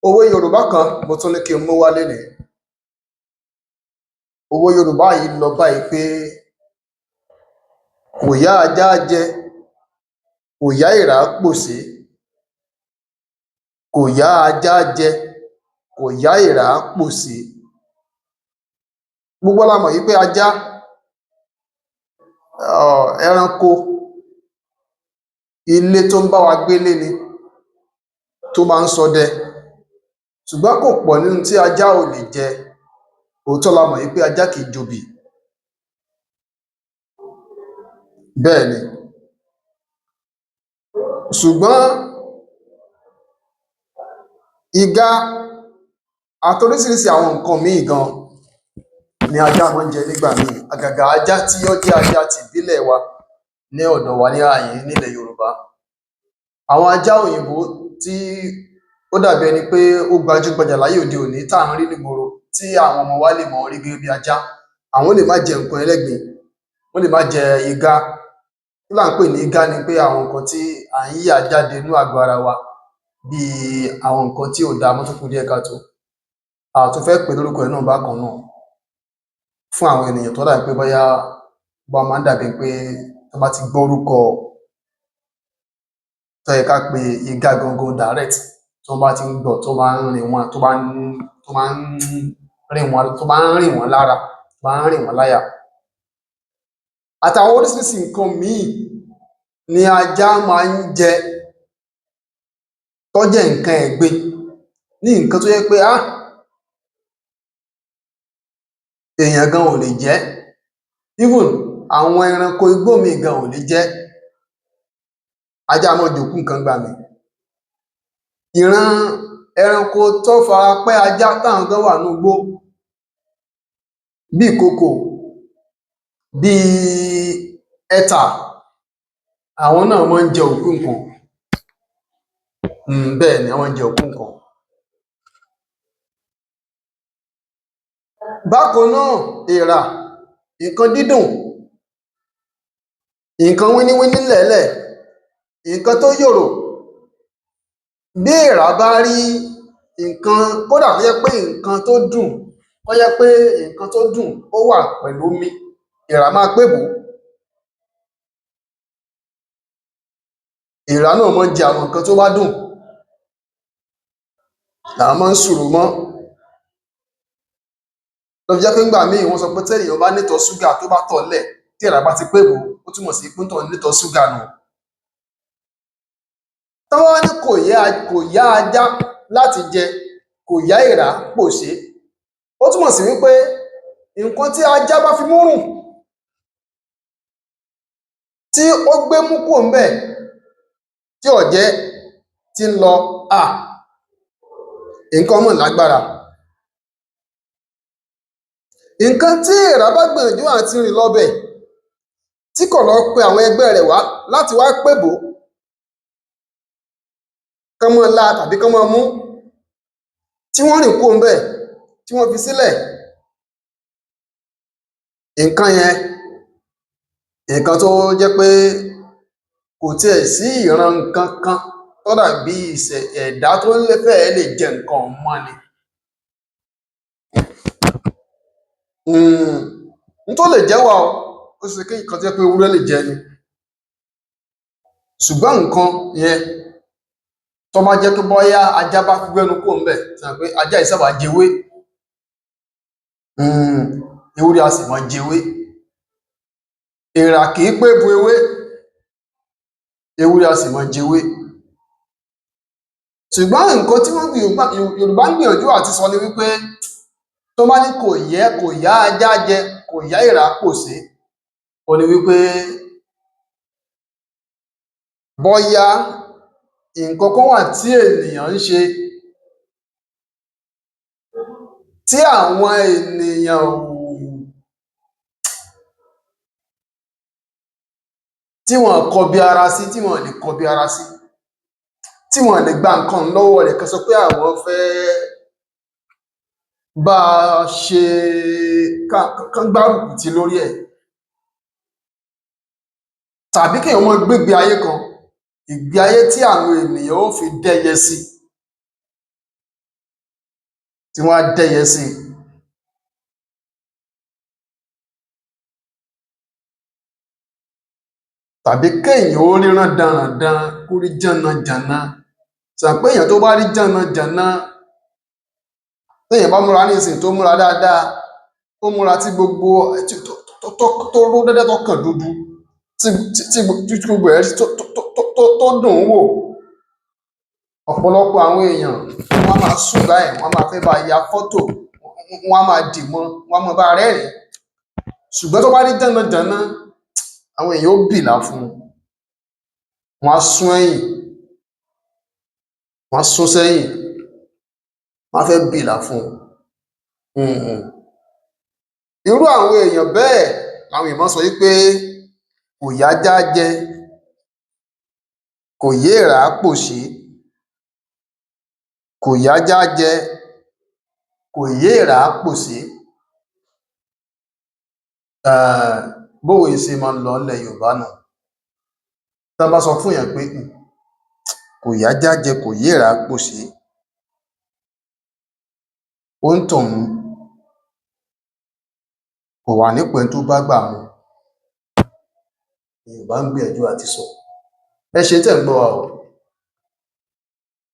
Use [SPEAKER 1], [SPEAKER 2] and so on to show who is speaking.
[SPEAKER 1] Òwe Yorùbá kan mo tún ní kí n mú wá lénìí. Òwe Yorùbá yìí lọ báyìí pé kò yá ajá jẹ, kò yá eèrà pòṣé. Kò yá ajá jẹ, kò yá eèrà pòṣé. Gbogbo wa la mọ̀ yí pé ajá ẹranko ilé tó ń bá wa gbélé ni, tó máa ń ṣọdẹ. Ṣùgbọ́n kò pọ̀ nínú tí ajá ò lè jẹ. Òótọ́ la mọ̀ yí pé ajá kìí jobì. Bẹ́ẹ̀ ni. Ṣùgbọ́n igá àti oríṣiríṣi àwọn nǹkan míì gan ni ajá máa ń jẹ nígbà míì. Àgàgà ajá tí ó jẹ́ ajá ti ìbílẹ̀ wa ní ọ̀dọ̀ wa ní ààyìn nílẹ̀ Yorùbá. Àwọn ajá òyìnbó tí ó dàbí ẹni pé ó gbajúgbajà láyé òde òní tá à ń rí nígboro, tí àwọn ọmọ wa lè mọ̀ rí gẹ́gẹ́ bí ajá. Àwọn lè má jẹ nǹkan ẹlẹ́gbin, wọ́n lè má jẹ igá. Kí là ń pè ní igá ni pé àwọn nǹkan tí à ń yà jáde nínú àgọ́ ara wa, bíi àwọn nǹkan tí ò dáa mọ́ tó kù díẹ̀ káàtó. A tún fẹ́ pè é lórúkọ ẹ̀ náà bákan náà fún àwọn ènìyàn tó dàbí pé bóyá wọ́n máa ń dàbí pé tán bá ti gbọ́ orúkọ tó yẹ ká pe igá gangan direct, tí wọ́n bá ti ń gbọ́ tó bá ń rìn wọ́n lára, tó bá ń rìn wọ́n láyà. Àtàwọn oríṣiríṣi nǹkan míì ni ajá máa ń jẹ tó jẹ́ nǹkan ẹ̀gbin, ní nǹkan tó jẹ́ pé èèyàn gan ò lè jẹ́. Even àwọn ẹranko igbó míì gan ò lè jẹ́. Ajá máa jòkú nǹkan ńgbà míì. Ìran ẹranko tó fara pẹ́ ajá táwọn gan wà nínú igbó bí ìkookò, bí ẹtà, àwọn náà máa ń jẹ òkú nǹkan. Bẹ́ẹ̀ ni, wọ́n máa ń jẹ òkú nǹkan. Bákan náà, èèrà, nǹkan dídùn, nǹkan wíníwíní ńlẹ̀ẹ́lẹ̀, nǹkan tó yòrò. Bí èèrà bá rí nǹkan, kódà kó jẹ́ pé nǹkan tó dùn, ó wà pẹ̀lú omi, èèrà máa pébò ó. Èèrà náà máa ń jẹ àwọn nǹkan tó bá dùn, làwọn máa ń sùrù mọ́. Ló fi jẹ́ pé ńgbà míì wọ́n sọ pé téèyàn bá nítọ̀ ṣúgà tó bá tọ̀ ńlẹ̀, tí èèrà bá ti pébò ó, ó túmọ̀ sí pé óńtọ̀ún nítọ̀ ṣúgà nù. Tán bá wá ní kò yá ajá láti jẹ, kò yá èèrà pòṣé, ó túmọ̀ sí wípé nǹkan tí ajá bá fi mú rùn, tí ó gbémú kúrò ńbẹ̀, tí ò jẹ́, tí ń lọ, nǹkan mọ̀ lágbára. Nǹkan tí èèrà bá gbìyànjú àti rìn lọbẹ̀, tí kò lọ pe àwọn ẹgbẹ́ rẹ̀ wá láti wá pébò ó, kán máa lá tàbí kán máa mú, tí wọ́n rìn kúrò ńbẹ̀, tí wọ́n fi sílẹ̀, nǹkan yẹn, nǹkan tó jẹ́ pé kò tiẹ̀ sí ìran nǹkan kan tó dàbí ẹ̀dá tó fẹ́ẹ̀ lè jẹ nǹkan ọ̀hún mọ́ ni. N tó lè jẹ́ wà o, ó ṣeé ṣe kí nǹkan tó jẹ́ pé ewúrẹ́ lè jẹ ni. Ṣùgbọ́n nǹkan yẹn tó bá jẹ́ pé bóyá ajá bá gbẹ́nu kúrò ńbẹ̀, ṣẹ mọ̀ pé ajá yìí sábà jewé, ewúrẹ́ a sì máa jewé. Èèrà kìí pé bu ewé, ewúrẹ́ a sì máa jewé. Ṣùgbọ́n nǹkan tí Yorùbá ń gbìyànjú àti sọ ni wípé tó bá ní kò yá ajá jẹ, kò yá èèrà pòṣé, ó ní wípé bóyá nǹkan kan wà tí ènìyàn ń ṣe tí àwọn ènìyàn tí wọ́n kọbi ara sí, tí wọ́n lè kọbi ara sí, tí wọ́n lè gba nǹkan ọ̀hún lọ́wọ́ rẹ̀ kán sọ pé àwọn fẹ́ bá a ṣe, kán gbárùkù tì lórí ẹ̀. Tàbí kéèyàn máa gbégbé ayé kan, ìgbé ayé tí àwọn ènìyàn ó fi dẹ́yẹ sí. tí wọ́n á dẹ́yẹ sí i. Tàbí kéèyàn ó rí rándanràndan kó rí jánajàna. Sàn pé èèyàn tó bá rí jánajàna, téèyàn bá múra ní ìsìn tó múra dáadáa, tó múra tí gbogbo tó ró dẹ́dẹ́ tó kàn dúdú, tí gbogbo ẹ̀ tó dùn ún wò, ọ̀pọ̀lọpọ̀ àwọn èèyàn wọ́n á máa sùn báyìí, wọ́n á máa fẹ́ bá ya fọ́tò, wọ́n á máa dì mọ́, wọ́n á máa bá rẹ́rìn-ín. Ṣùgbọ́n tó bá rí jánajàna, àwọn èèyàn ó bìlà fún un, wọ́n á sún ẹ̀yìn, wọ́n á sún sẹ́yìn, wọ́n á fẹ́ bìlà fún un. Irú àwọn èèyàn bẹ́ẹ̀ làwọn èèyàn sọ wípé kò yájá jẹ, kò yéèrà pòṣé, kò yájá jẹ, kò yéèrà pòṣé. Bówe ṣe máa ń lọ ilẹ̀ Yorùbá nù. Tá bá sọ fún èèyàn pé kò yájá jẹ, kò yéèrà pòṣé, òǹtọ̀hún kò wà nípò ẹni tó bá gbà mu. Yorùbá ń gbìyànjú àti sọ. Ẹ ṣé tẹ́ ń gbọ́ wa o.